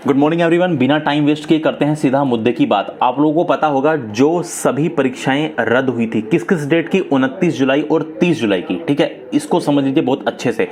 Good morning everyone. बिना time waste किए करते हैं सीधा मुद्दे की बात। आप लोगों को पता होगा जो सभी परीक्षाएं रद्द हुई थी किस किस डेट की, 29 जुलाई और 30 जुलाई की। ठीक है, इसको समझ लीजिए बहुत अच्छे से।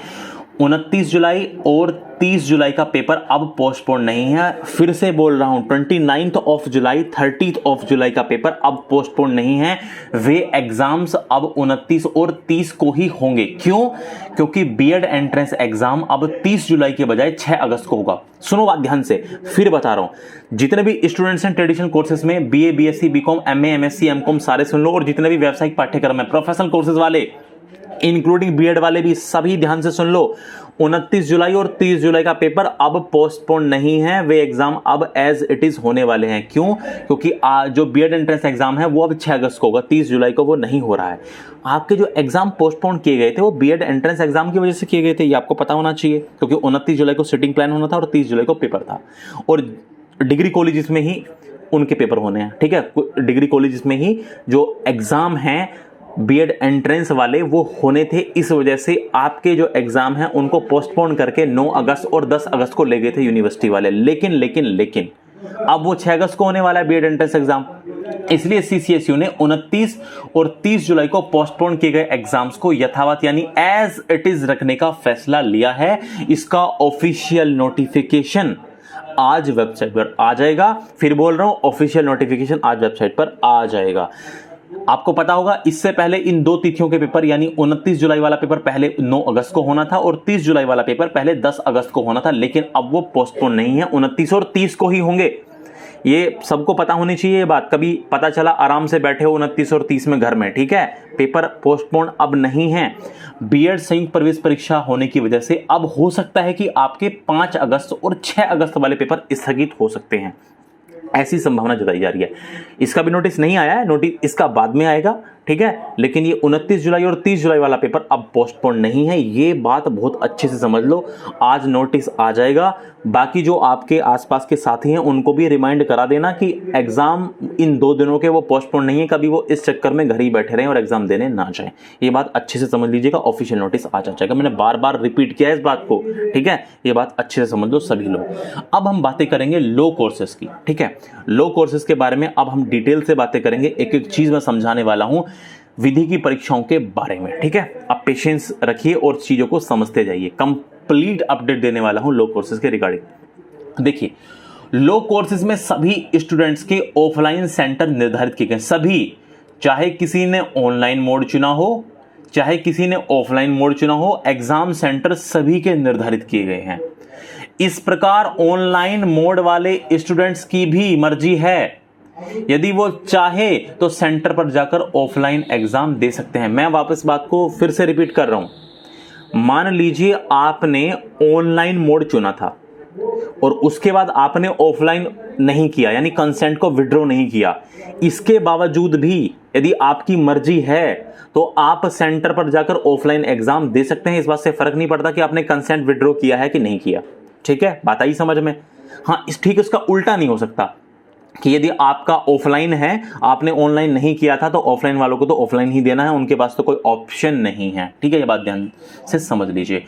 29 जुलाई और 30 जुलाई का पेपर अब पोस्टपोन नहीं है। फिर से बोल रहा हूं, 29 ऑफ जुलाई 30 ऑफ जुलाई का पेपर अब पोस्टपोन नहीं है। वे एग्जाम्स अब 29 और 30 को ही होंगे। क्यों? क्योंकि बीएड एंट्रेंस एग्जाम अब 30 जुलाई के बजाय 6 अगस्त को होगा। सुनो बात ध्यान से, फिर बता रहा हूं। जितने भी स्टूडेंट्स हैं ट्रेडिशनल कोर्सेज में, BA, BSc, BCom, MA, MSc, MCom, सारे सुन लो। और जितने भी व्यावसायिक पाठ्यक्रम है, प्रोफेशनल कोर्सेज वाले इंक्लूडिंग बीएड वाले भी, सभी ध्यान से सुन लो। 29 जुलाई और 30 जुलाई का पेपर अब पोस्टपोन नहीं है। वे एग्जाम अब एज इट इज होने वाले हैं। क्यों? क्योंकि जो बीएड एंट्रेंस एग्जाम है वो अब 6 अगस्त को होगा, 30 जुलाई को वो नहीं हो रहा है। आपके जो एग्जाम पोस्टपोन किए गए थे वो बीएड एंट्रेंस एग्जाम की वजह से किए गए थे, ये आपको पता होना चाहिए। क्योंकि 29 जुलाई को सिटिंग प्लान होना था और 30 जुलाई को पेपर था। और डिग्री कॉलेजेस में ही उनके पेपर होने हैं। ठीक है, डिग्री कॉलेजेस में ही जो एग्जाम हैं बीएड एंट्रेंस वाले वो होने थे। इस वजह से आपके जो एग्जाम हैं उनको पोस्टपोन करके 9 अगस्त और 10 अगस्त को ले गए थे यूनिवर्सिटी वाले। लेकिन अब वो 6 अगस्त को होने वाला है बीएड एंट्रेंस एग्जाम। इसलिए सीसीएसयू ने 29 और 30 जुलाई को पोस्टपोन किए गए एग्जाम्स को यथावत यानी एज इट इज रखने का फैसला लिया है। इसका ऑफिशियल नोटिफिकेशन आज वेबसाइट पर आ जाएगा। फिर बोल रहा हूं, ऑफिशियल नोटिफिकेशन आज वेबसाइट पर आ जाएगा। आपको पता होगा इससे पहले इन दो तिथियों के पेपर यानी 29 जुलाई वाला पेपर पहले 9 अगस्त को होना था और 30 जुलाई वाला पेपर पहले 10 अगस्त को होना था। लेकिन अब वो पोस्टपोन नहीं है, 29 और 30 को ही होंगे। ये सबको पता होनी चाहिए ये बात। कभी पता चला आराम से बैठे हो 29 और 30 में घर में, ठीक है, पेपर पोस्टपोन अब नहीं है। बीएड संयुक्त प्रवेश परीक्षा होने की वजह से अब हो सकता है कि आपके 5 अगस्त और 6 अगस्त वाले पेपर स्थगित हो सकते हैं, ऐसी संभावना जताई जा रही है। इसका भी नोटिस नहीं आया है, नोटिस इसका बाद में आएगा। ठीक है, लेकिन ये 29 जुलाई और 30 जुलाई वाला पेपर अब पोस्टपोन नहीं है। ये बात बहुत अच्छे से समझ लो। आज नोटिस आ जाएगा। बाकी जो आपके आसपास के साथी हैं उनको भी रिमाइंड करा देना कि एग्जाम इन 2 दिनों के वो पोस्टपोन नहीं है। कभी वो इस चक्कर में घर ही बैठे रहें और एग्जाम देने ना जाएं। ये बात अच्छे से समझ लीजिएगा। ऑफिशियल नोटिस आ जाएगा। मैंने बार बार रिपीट किया है इस बात को। ठीक है, ये बात अच्छे से समझ लो सभी लोग। अब हम बातें करेंगे लो कोर्सेज की। ठीक है, लो कोर्सेज के बारे में अब हम डिटेल से बातें करेंगे। एक एक चीज मैं समझाने वाला हूं विधि की परीक्षाओं के बारे में। ठीक है, आप पेशेंस रखिए और चीजों को समझते जाइए। कंप्लीट अपडेट देने वाला हूं लो कोर्सेज के रिगार्डिंग। देखिए, लो कोर्सेज में सभी स्टूडेंट्स के ऑफलाइन सेंटर निर्धारित किए गए। सभी, चाहे किसी ने ऑनलाइन मोड चुना हो चाहे किसी ने ऑफलाइन मोड चुना हो, एग्जाम सेंटर सभी के निर्धारित किए गए हैं। इस प्रकार ऑनलाइन मोड वाले स्टूडेंट्स की भी मर्जी है, यदि वो चाहे तो सेंटर पर जाकर ऑफलाइन एग्जाम दे सकते हैं। मैं वापस बात को फिर से रिपीट कर रहा हूं। मान लीजिए आपने ऑनलाइन मोड चुना था और उसके बाद आपने ऑफलाइन नहीं किया, यानी कंसेंट को विड्रॉ नहीं किया। इसके बावजूद भी यदि आपकी मर्जी है तो आप सेंटर पर जाकर ऑफलाइन एग्जाम दे सकते हैं। इस बात से फर्क नहीं पड़ता कि आपने कंसेंट विड्रॉ किया है कि नहीं किया। ठीक है, बात आई समझ में? हाँ, ठीक है, उसका उल्टा नहीं हो सकता कि यदि आपका ऑफलाइन है, आपने ऑनलाइन नहीं किया था, तो ऑफलाइन वालों को तो ऑफलाइन ही देना है, उनके पास तो कोई ऑप्शन नहीं है। ठीक है, ये बात ध्यान से समझ लीजिए।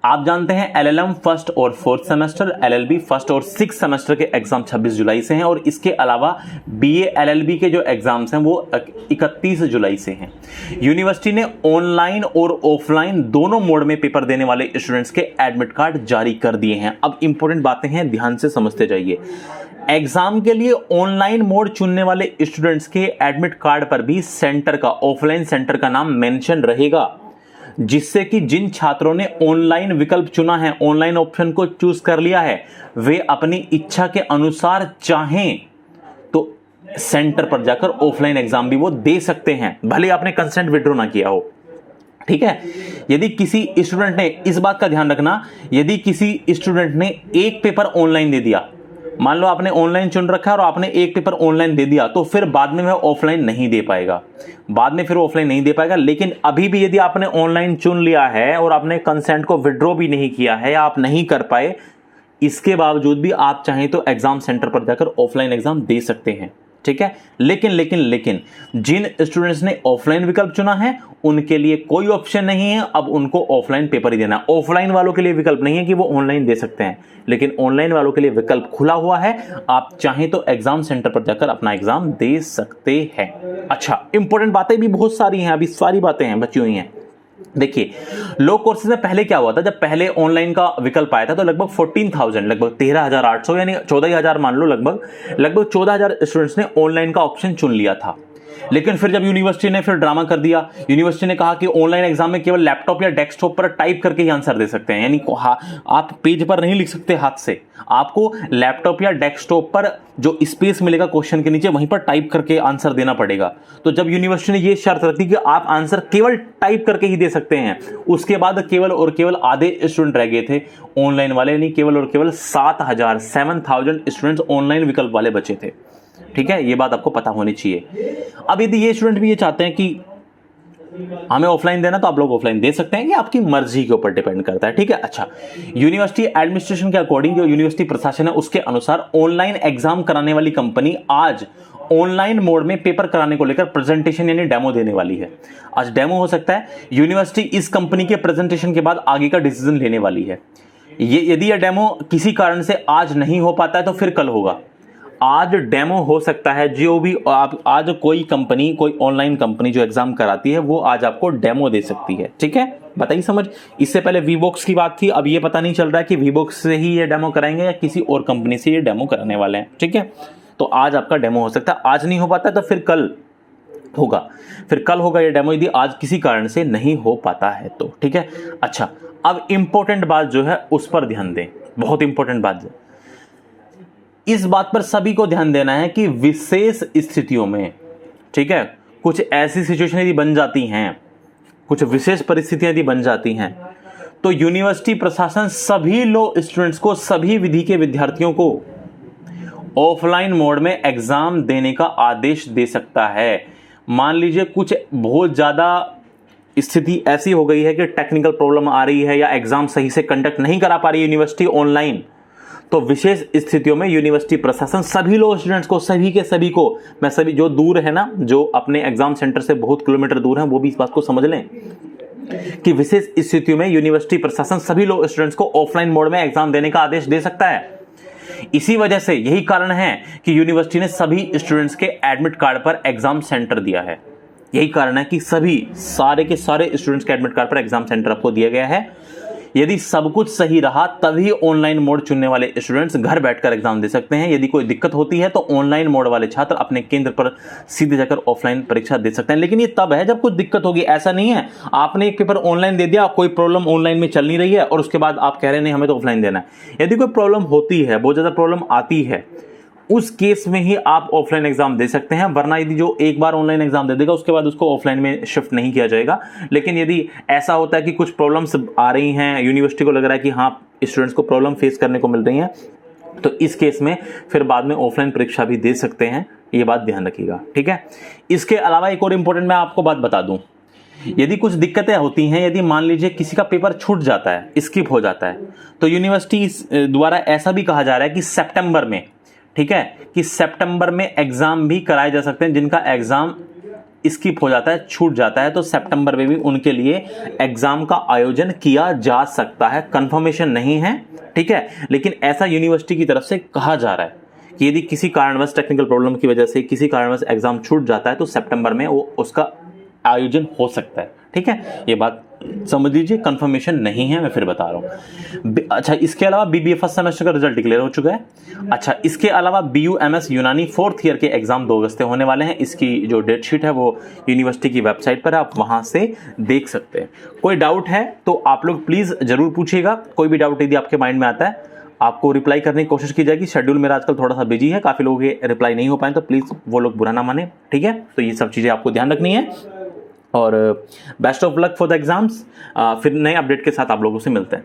आप जानते हैं एलएलएम फर्स्ट और फोर्थ सेमेस्टर, एलएलबी फर्स्ट और 6 सेमेस्टर के एग्जाम 26 जुलाई से हैं और इसके अलावा बीए एलएलबी के जो एग्जाम्स हैं वो 31 जुलाई से हैं। यूनिवर्सिटी ने ऑनलाइन और ऑफलाइन दोनों मोड में पेपर देने वाले स्टूडेंट्स के एडमिट कार्ड जारी कर दिए हैं। अब इंपॉर्टेंट बातें हैं, ध्यान से समझते जाइए। एग्जाम के लिए ऑनलाइन मोड चुनने वाले स्टूडेंट्स के एडमिट कार्ड पर भी सेंटर का, ऑफलाइन सेंटर का नाम मेंशन रहेगा, जिससे कि जिन छात्रों ने ऑनलाइन विकल्प चुना है, ऑनलाइन ऑप्शन को चूज कर लिया है, वे अपनी इच्छा के अनुसार चाहें तो सेंटर पर जाकर ऑफलाइन एग्जाम भी वो दे सकते हैं, भले आपने कंसेंट विड्रॉ ना किया हो। ठीक है, यदि किसी स्टूडेंट ने, इस बात का ध्यान रखना, यदि किसी स्टूडेंट ने एक पेपर ऑनलाइन दे दिया, मान लो आपने ऑनलाइन चुन रखा है और आपने एक पेपर ऑनलाइन दे दिया, तो फिर बाद में वह ऑफलाइन नहीं दे पाएगा, बाद में फिर ऑफलाइन नहीं दे पाएगा। लेकिन अभी भी यदि आपने ऑनलाइन चुन लिया है और आपने कंसेंट को विड्रॉ भी नहीं किया है या आप नहीं कर पाए, इसके बावजूद भी आप चाहें तो एग्जाम सेंटर पर जाकर ऑफलाइन एग्जाम दे सकते हैं। ठीक है। लेकिन जिन स्टूडेंट्स ने ऑफलाइन विकल्प चुना है उनके लिए कोई ऑप्शन नहीं है, अब उनको ऑफलाइन पेपर ही देना। ऑफलाइन वालों के लिए विकल्प नहीं है कि वो ऑनलाइन दे सकते हैं, लेकिन ऑनलाइन वालों के लिए विकल्प खुला हुआ है। आप चाहें तो एग्जाम सेंटर पर जाकर अपना एग्जाम दे सकते हैं। अच्छा, इंपॉर्टेंट बातें भी बहुत सारी हैं, अभी सारी बातें हैं बची हुई हैं। देखिए, लो कोर्सेज में पहले क्या हुआ था, जब पहले ऑनलाइन का विकल्प आया था तो लगभग 14,000, लगभग 13,800 यानी 14,000 मान लो, लगभग 14,000 स्टूडेंट्स ने ऑनलाइन का ऑप्शन चुन लिया था। लेकिन फिर जब यूनिवर्सिटी ने फिर ड्रामा कर दिया, यूनिवर्सिटी ने कहा कि ऑनलाइन एग्जाम में केवल लैपटॉप या डेस्कटॉप पर टाइप करके ही आंसर दे सकते हैं, यानी आप पेज पर नहीं लिख सकते हाथ से, आपको लैपटॉप या डेस्कटॉप पर जो स्पेस मिलेगा क्वेश्चन के नीचे वहीं पर टाइप करके आंसर देना पड़ेगा। तो जब यूनिवर्सिटी ने ये शर्त रख दी कि आप आंसर केवल टाइप करके ही दे सकते हैं, उसके बाद केवल और केवल आधे स्टूडेंट रह गए थे ऑनलाइन वाले, यानी केवल और केवल 7,000 स्टूडेंट्स ऑनलाइन विकल्प वाले बचे थे। ठीक है, ये बात आपको पता होनी चाहिए। अब यदि ये स्टूडेंट भी ये चाहते हैं कि हमें ऑफलाइन देना, तो आप लोग ऑफलाइन दे सकते हैं, ये आपकी मर्जी के ऊपर डिपेंड करता है। ठीक है। अच्छा, यूनिवर्सिटी एडमिनिस्ट्रेशन के अकॉर्डिंग, जो यूनिवर्सिटी प्रशासन है उसके अनुसार, ऑनलाइन एग्जाम कराने वाली कंपनी आज ऑनलाइन मोड में पेपर कराने को लेकर प्रेजेंटेशन यानी डेमो देने वाली है। आज डेमो हो सकता है, यूनिवर्सिटी इस कंपनी के प्रेजेंटेशन के बाद आगे का डिसीजन लेने वाली है। यदि यह डेमो किसी कारण से आज नहीं हो पाता है तो फिर कल होगा। आज डेमो हो सकता है, जो भी आप आज कोई कंपनी, कोई ऑनलाइन कंपनी जो एग्जाम कराती है वो आज आपको डेमो दे सकती है। ठीक है, बताइए समझ। इससे पहले वीबॉक्स की बात थी, अब ये पता नहीं चल रहा है कि वीबॉक्स से ही ये डेमो कराएंगे या किसी और कंपनी से ये डेमो कराने वाले हैं। ठीक है, तो आज आपका डेमो हो सकता है, आज नहीं हो पाता तो फिर कल होगा ये डेमो, यदि आज किसी कारण से नहीं हो पाता है तो। ठीक है। अच्छा, अब इंपॉर्टेंट बात जो है उस पर ध्यान दें, बहुत इंपॉर्टेंट बात। इस बात पर सभी को ध्यान देना है कि विशेष स्थितियों में, ठीक है, कुछ ऐसी सिचुएशन यदि बन जाती हैं, कुछ विशेष परिस्थितियां यदि बन जाती हैं, तो यूनिवर्सिटी प्रशासन सभी लो स्टूडेंट्स को, सभी विधि के विद्यार्थियों को ऑफलाइन मोड में एग्जाम देने का आदेश दे सकता है। मान लीजिए कुछ बहुत ज्यादा स्थिति ऐसी हो गई है कि टेक्निकल प्रॉब्लम आ रही है या एग्जाम सही से कंडक्ट नहीं करा पा रही यूनिवर्सिटी ऑनलाइन, तो विशेष स्थितियों में यूनिवर्सिटी प्रशासन सभी लो स्टूडेंट्स को, सभी के सभी को, मैं सभी जो दूर है ना, जो अपने एग्जाम सेंटर से बहुत किलोमीटर दूर हैं, वो भी इस बात को समझ लें कि विशेष स्थितियों में यूनिवर्सिटी प्रशासन सभी लो स्टूडेंट्स को ऑफलाइन मोड में एग्जाम देने का आदेश दे सकता है। इसी वजह से यही कारण है कि यूनिवर्सिटी ने सभी स्टूडेंट्स के एडमिट कार्ड पर एग्जाम सेंटर दिया है। यही कारण है कि सारे के सारे स्टूडेंट्स के एडमिट कार्ड पर एग्जाम सेंटर आपको दिया गया है। यदि सब कुछ सही रहा तभी ऑनलाइन मोड चुनने वाले स्टूडेंट्स घर बैठकर एग्जाम दे सकते हैं। यदि कोई दिक्कत होती है तो ऑनलाइन मोड वाले छात्र अपने केंद्र पर सीधे जाकर ऑफलाइन परीक्षा दे सकते हैं, लेकिन ये तब है जब कुछ दिक्कत होगी। ऐसा नहीं है आपने एक पेपर ऑनलाइन दे दिया, कोई प्रॉब्लम ऑनलाइन में चल नहीं रही है और उसके बाद आप कह रहे नहीं हमें तो ऑफलाइन देना है। यदि कोई प्रॉब्लम होती है, बहुत ज्यादा प्रॉब्लम आती है, उस केस में ही आप ऑफलाइन एग्जाम दे सकते हैं, वरना यदि जो एक बार ऑनलाइन एग्जाम दे देगा उसके बाद उसको ऑफलाइन में शिफ्ट नहीं किया जाएगा। लेकिन यदि ऐसा होता है कि कुछ प्रॉब्लम्स आ रही हैं, यूनिवर्सिटी को लग रहा है कि हाँ स्टूडेंट्स को प्रॉब्लम फेस करने को मिल रही है, तो इस केस में फिर बाद में ऑफलाइन परीक्षा भी दे सकते हैं, ये बात ध्यान रखिएगा। ठीक है। इसके अलावा एक और इंपॉर्टेंट मैं आपको बात बता दूं, यदि कुछ दिक्कतें होती हैं, यदि मान लीजिए किसी का पेपर छूट जाता है, स्किप हो जाता है, तो यूनिवर्सिटी द्वारा ऐसा भी कहा जा रहा है कि सितंबर में, ठीक है, कि सितंबर में एग्जाम भी कराए जा सकते हैं। जिनका एग्जाम स्किप हो जाता है, छूट जाता है, तो सितंबर में भी उनके लिए एग्जाम का आयोजन किया जा सकता है। कंफर्मेशन नहीं है, ठीक है, लेकिन ऐसा यूनिवर्सिटी की तरफ से कहा जा रहा है कि यदि किसी कारणवश, टेक्निकल प्रॉब्लम की वजह से किसी कारणवश एग्जाम छूट जाता है तो सितंबर में वो उसका आयोजन हो सकता है। ठीक है, ये बात समझ लीजिए, कंफर्मेशन नहीं है, मैं फिर बता रहा हूं। अच्छा, इसके अलावा बीबीए फर्स्ट सेमेस्टर का रिजल्ट डिक्लेयर हो चुका है। अच्छा, इसके अलावा बीयूएमएस यूनानी 4th ईयर के एग्जाम 2 अगस्त होने वाले हैं। इसकी जो डेट शीट है वो यूनिवर्सिटी की वेबसाइट पर है, आप वहां से देख सकते हैं। कोई डाउट है तो आप लोग प्लीज जरूर पूछिएगा। कोई भी डाउट यदि आपके माइंड में आता है आपको रिप्लाई करने की कोशिश की जाएगी। शेड्यूल मेरा आजकल थोड़ा सा बिजी है, काफी लोगों के रिप्लाई नहीं हो पाए, तो प्लीज वो लोग बुरा ना माने। ठीक है, तो ये सब चीजें आपको ध्यान रखनी है और best of luck for the exams. फिर नए अपडेट के साथ आप लोगों से मिलते हैं।